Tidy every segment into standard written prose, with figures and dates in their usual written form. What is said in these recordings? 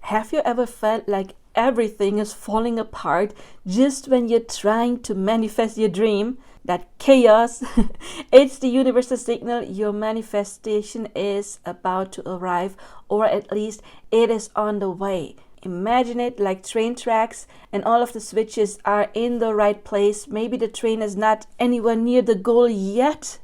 Have you ever felt like everything is falling apart just when you're trying to manifest your dream? That chaos, it's the universal signal your manifestation is about to arrive, or at least it is on the way. Imagine it like train tracks and all of the switches are in the right place. Maybe the train is not anywhere near the goal yet,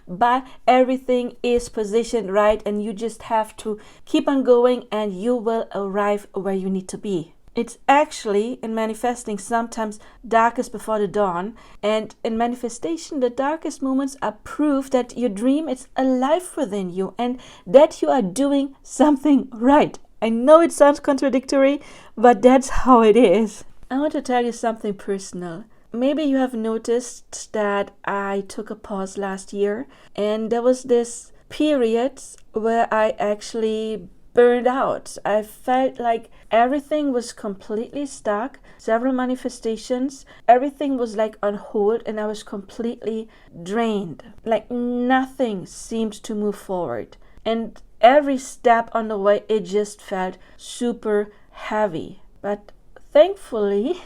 but everything is positioned right and you just have to keep on going and you will arrive where you need to be. It's actually, in manifesting, sometimes darkest before the dawn, and in manifestation the darkest moments are proof that your dream is alive within you and that you are doing something right. I know it sounds contradictory, but that's how it is. I want to tell you something personal. Maybe you have noticed that I took a pause last year, and there was this period where I actually burned out. I felt like everything was completely stuck, several manifestations, everything was like on hold, and I was completely drained. Like nothing seemed to move forward. And every step on the way, it just felt super heavy. But thankfully,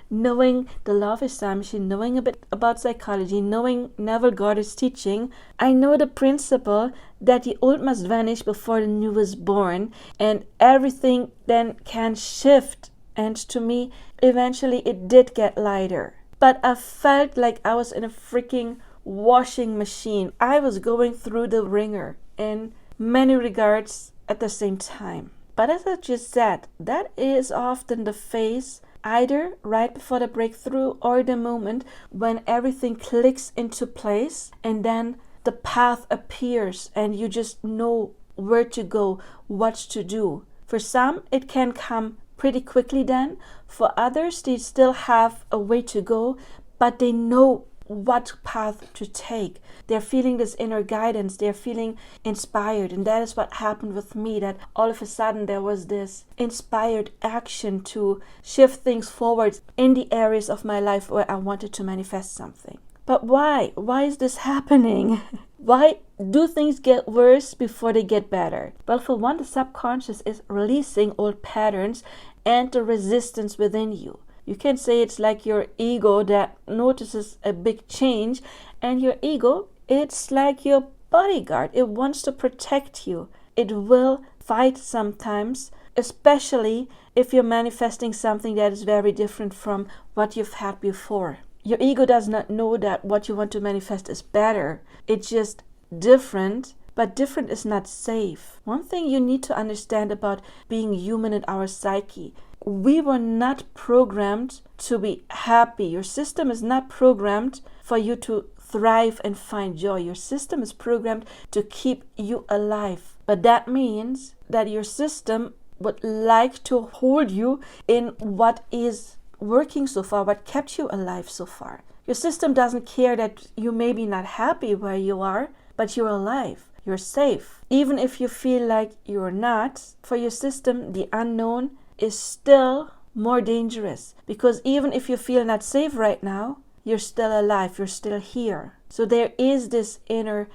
knowing the law of assumption, knowing a bit about psychology, knowing Neville Goddard's teaching, I know the principle that the old must vanish before the new is born, and everything then can shift. And to me, eventually it did get lighter. But I felt like I was in a freaking washing machine. I was going through the ringer in many regards at the same time. But as I just said, that is often the phase either right before the breakthrough or the moment when everything clicks into place and then the path appears and you just know where to go, what to do. For some, it can come pretty quickly then. For others, they still have a way to go, but they know what path to take. They're feeling this inner guidance, they're feeling inspired, and that is what happened with me, that all of a sudden there was this inspired action to shift things forward in the areas of my life where I wanted to manifest something. But why? Why is this happening? Why do things get worse before they get better? Well, for one, the subconscious is releasing old patterns and the resistance within you. You can say it's like your ego that notices a big change, and your ego, it's like your bodyguard. It wants to protect you. It will fight sometimes, especially if you're manifesting something that is very different from what you've had before. Your ego does not know that what you want to manifest is better. It's just different, but different is not safe. One thing you need to understand about being human in our psyche: we were not programmed to be happy. Your system is not programmed for you to thrive and find joy. Your system is programmed to keep you alive. But that means that your system would like to hold you in what is working so far, what kept you alive so far. Your system doesn't care that you may be not happy where you are, but you're alive. You're safe. Even if you feel like you're not, for your system, the unknown is still more dangerous, because even if you feel not safe right now, you're still alive, you're still here. So there is this inner,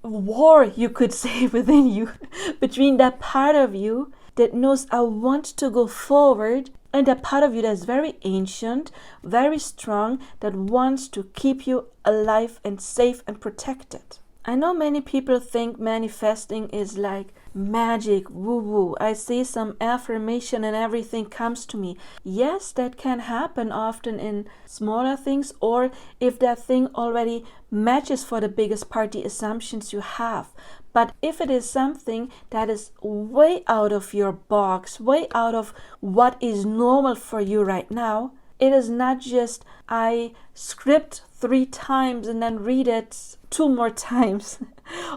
war, you could say, within you, between that part of you that knows I want to go forward, and that part of you that's very ancient, very strong, that wants to keep you alive and safe and protected. I know many people think manifesting is like magic, woo-woo. I say some affirmation and everything comes to me. Yes, that can happen often in smaller things, or if that thing already matches for the biggest part the assumptions you have. But if it is something that is way out of your box, way out of what is normal for you right now, it is not just I script 3 times and then read it 2 more times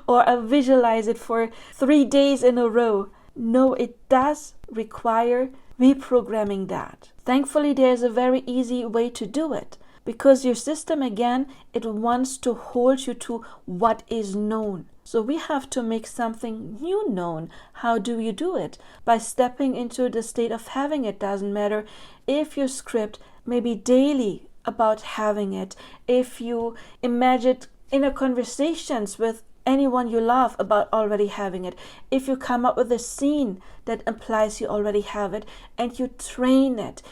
or I visualize it for 3 days in a row. No, it does require reprogramming that. Thankfully, there's a very easy way to do it, because your system, again, it wants to hold you to what is known. So we have to make something new known. How do you do it? By stepping into the state of having it. Doesn't matter if you script maybe daily about having it, if you imagine inner conversations with anyone you love about already having it. If you come up with a scene that implies you already have it, and you train it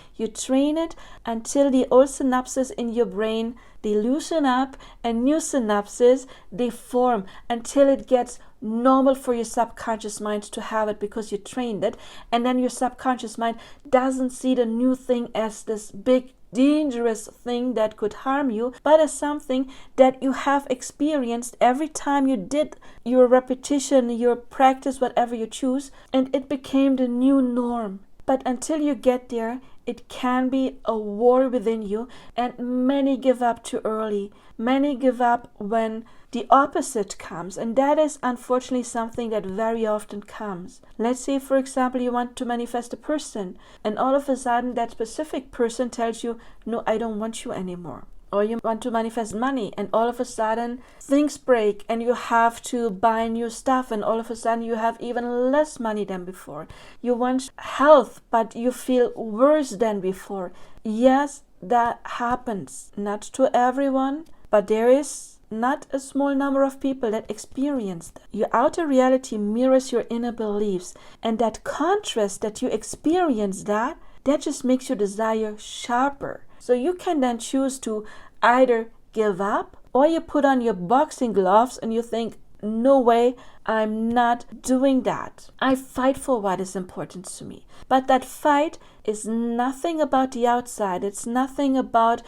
until the old synapses in your brain, they loosen up and new synapses, they form until it gets normal for your subconscious mind to have it because you trained it. And then your subconscious mind doesn't see the new thing as this big dangerous thing that could harm you, but as something that you have experienced every time you did your repetition, your practice, whatever you choose, and it became the new norm. But until you get there, it can be a war within you, and many give up too early. Many give up when the opposite comes, and that is unfortunately something that very often comes. Let's say, for example, you want to manifest a person, and all of a sudden that specific person tells you, no, I don't want you anymore. Or you want to manifest money, and all of a sudden things break and you have to buy new stuff, and all of a sudden you have even less money than before. You want health, but you feel worse than before. Yes, that happens. Not to everyone, but there is not a small number of people that experience that. Your outer reality mirrors your inner beliefs, and that contrast that you experience that just makes your desire sharper. So you can then choose to either give up, or you put on your boxing gloves and you think, no way, I'm not doing that. I fight for what is important to me. But that fight is nothing about the outside. It's nothing about,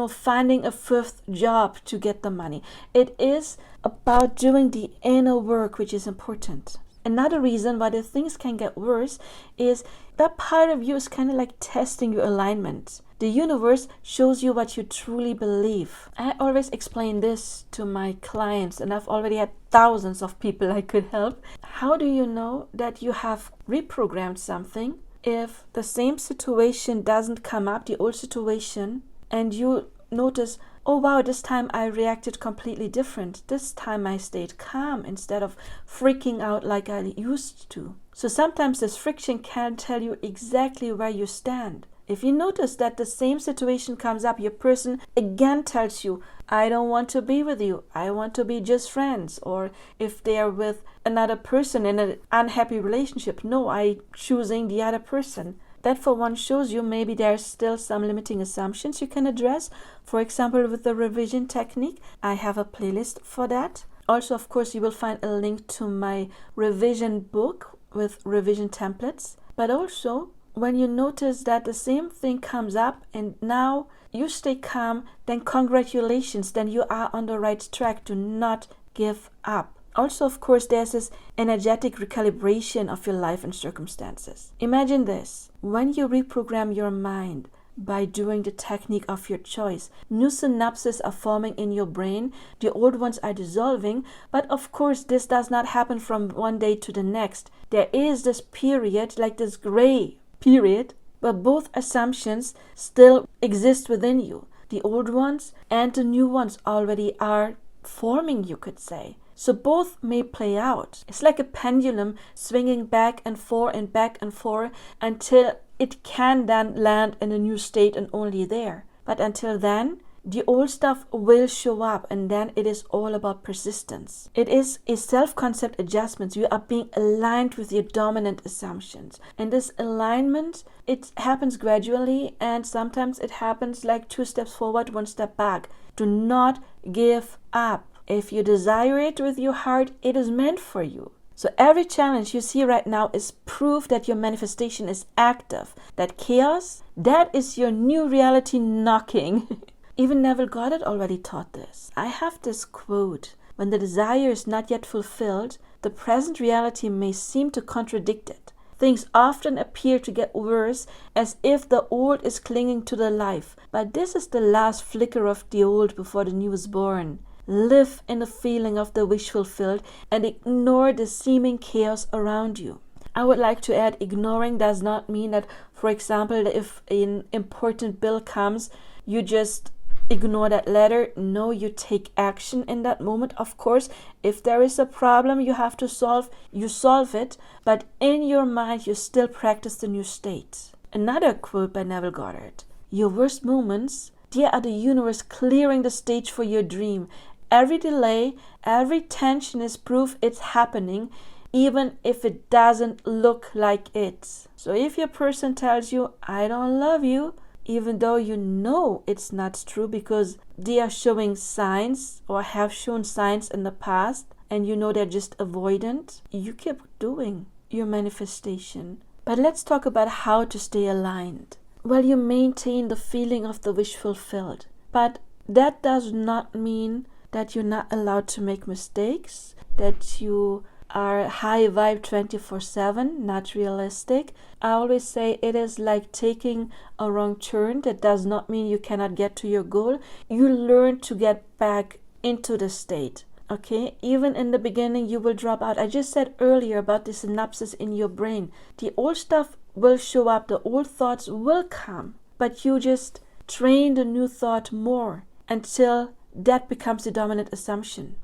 finding a fifth job to get the money. It is about doing the inner work, which is important. Another reason why the things can get worse is that part of you is kind of like testing your alignment. The universe shows you what you truly believe. I always explain this to my clients, and I've already had thousands of people I could help. How do you know that you have reprogrammed something if the same situation doesn't come up, the old situation, and you notice, oh wow, this time I reacted completely different. This time I stayed calm instead of freaking out like I used to. So sometimes this friction can tell you exactly where you stand. If you notice that the same situation comes up, your person again tells you, I don't want to be with you, I want to be just friends. Or if they are with another person in an unhappy relationship, no, I'm choosing the other person. That for one shows you maybe there's still some limiting assumptions you can address. For example, with the revision technique, I have a playlist for that. Also, of course, you will find a link to my revision book with revision templates. But also, when you notice that the same thing comes up and now you stay calm, then congratulations, then you are on the right track. Do not give up. Also, of course, there's this energetic recalibration of your life and circumstances. Imagine this. When you reprogram your mind by doing the technique of your choice, new synapses are forming in your brain. The old ones are dissolving. But of course, this does not happen from one day to the next. There is this period, like this gray period, but both assumptions still exist within you. The old ones and the new ones already are forming, you could say. So both may play out. It's like a pendulum swinging back and forth until it can then land in a new state and only there. But until then, the old stuff will show up, and then it is all about persistence. It is a self-concept adjustment. You are being aligned with your dominant assumptions. And this alignment, it happens gradually, and sometimes it happens like 2 steps forward, 1 step back. Do not give up. If you desire it with your heart, it is meant for you. So every challenge you see right now is proof that your manifestation is active. That chaos, that is your new reality knocking. Even Neville Goddard already taught this. I have this quote, when the desire is not yet fulfilled, the present reality may seem to contradict it. Things often appear to get worse, as if the old is clinging to the life. But this is the last flicker of the old before the new is born. Live in the feeling of the wish fulfilled and ignore the seeming chaos around you. I would like to add, ignoring does not mean that, for example, if an important bill comes, you just ignore that letter. No, you take action in that moment. Of course, if there is a problem you have to solve, you solve it, but in your mind you still practice the new state. Another quote by Neville Goddard: your worst moments, they are the universe clearing the stage for your dream. Every delay, every tension is proof it's happening, even if it doesn't look like it. So if your person tells you, I don't love you, even though you know it's not true because they are showing signs or have shown signs in the past and you know they're just avoidant, you keep doing your manifestation. But let's talk about how to stay aligned. Well, you maintain the feeling of the wish fulfilled. But that does not mean that you're not allowed to make mistakes, that you are high vibe 24/7, not realistic. I always say it is like taking a wrong turn. That does not mean you cannot get to your goal. You learn to get back into the state. Okay, even in the beginning you will drop out. I just said earlier about the synapses in your brain. The old stuff will show up, the old thoughts will come, but you just train the new thought more until that becomes the dominant assumption.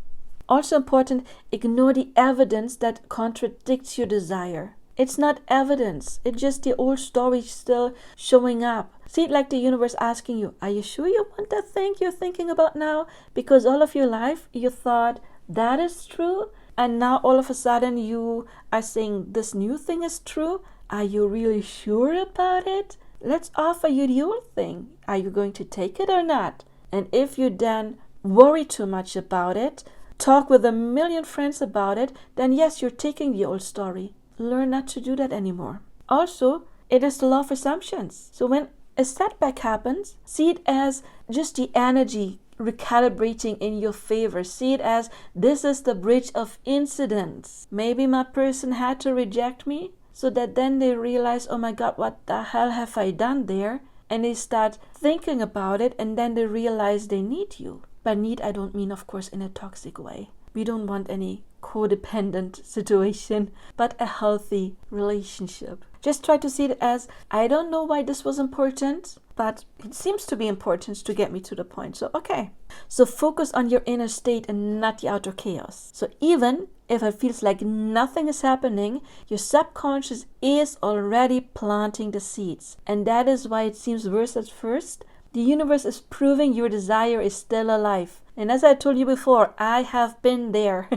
Also important, ignore the evidence that contradicts your desire. It's not evidence, it's just the old story still showing up. See it like the universe asking you, are you sure you want that thing you're thinking about now? Because all of your life you thought that is true, and now all of a sudden you are saying this new thing is true. Are you really sure about it? Let's offer you the old thing. Are you going to take it or not? And if you then worry too much about it, talk with a million friends about it, then yes, you're taking the old story. Learn not to do that anymore. Also, it is the law of assumptions. So when a setback happens, see it as just the energy recalibrating in your favor. See it as this is the bridge of incidents. Maybe my person had to reject me so that then they realize, oh my God, what the hell have I done there? And they start thinking about it and then they realize they need you. By need, I don't mean, of course, in a toxic way. We don't want any codependent situation, but a healthy relationship. Just try to see it as, I don't know why this was important, but it seems to be important to get me to the point. So, okay. So focus on your inner state and not the outer chaos. So even if it feels like nothing is happening, your subconscious is already planting the seeds. And that is why it seems worse at first. The universe is proving your desire is still alive. And as I told you before, I have been there.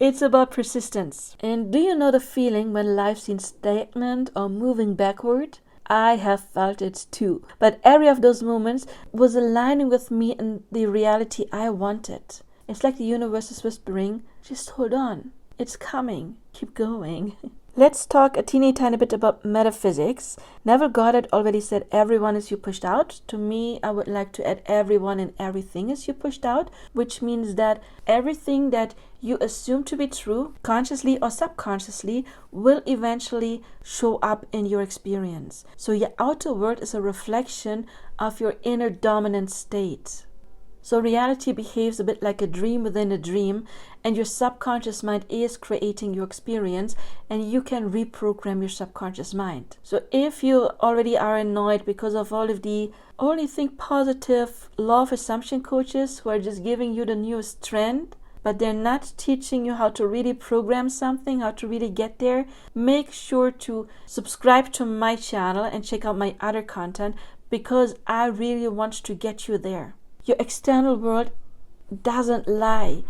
It's about persistence. And do you know the feeling when life seems stagnant or moving backward? I have felt it too. But every of those moments was aligning with me and the reality I wanted. It's like the universe is whispering, just hold on. It's coming. Keep going. Let's talk a teeny tiny bit about metaphysics. Neville Goddard already said everyone is you pushed out. To me, I would like to add everyone and everything is you pushed out, which means that everything that you assume to be true, consciously or subconsciously, will eventually show up in your experience. So your outer world is a reflection of your inner dominant state. So reality behaves a bit like a dream within a dream, and your subconscious mind is creating your experience, and you can reprogram your subconscious mind. So if you already are annoyed because of all of the only think positive law of assumption coaches who are just giving you the newest trend, but they're not teaching you how to really program something, how to really get there, make sure to subscribe to my channel and check out my other content, because I really want to get you there. Your external world doesn't lie.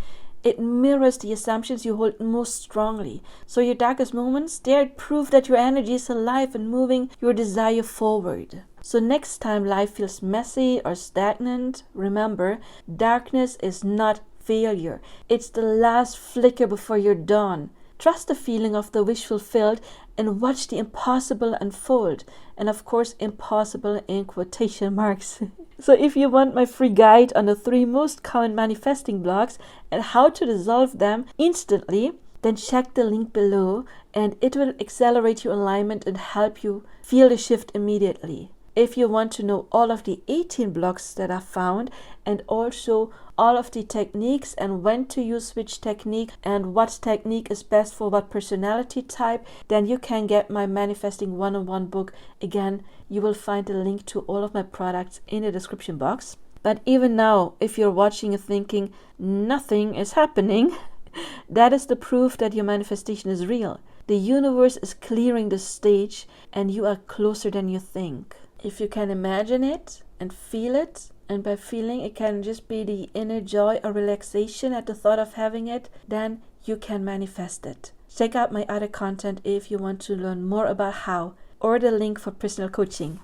It mirrors the assumptions you hold most strongly. So your darkest moments, they're proof that your energy is alive and moving your desire forward. So next time life feels messy or stagnant, remember, darkness is not failure. It's the last flicker before your dawn. Trust the feeling of the wish fulfilled and watch the impossible unfold. And of course, impossible in quotation marks. So if you want my free guide on the 3 most common manifesting blocks and how to dissolve them instantly, then check the link below and it will accelerate your alignment and help you feel the shift immediately. If you want to know all of the 18 blocks that I found and also all of the techniques and when to use which technique and what technique is best for what personality type, then you can get my Manifesting One-on-One book. Again, you will find the link to all of my products in the description box. But even now, if you're watching and thinking nothing is happening, that is the proof that your manifestation is real. The universe is clearing the stage and you are closer than you think. If you can imagine it and feel it, and by feeling it can just be the inner joy or relaxation at the thought of having it, then you can manifest it. Check out my other content if you want to learn more about how, or the link for personal coaching.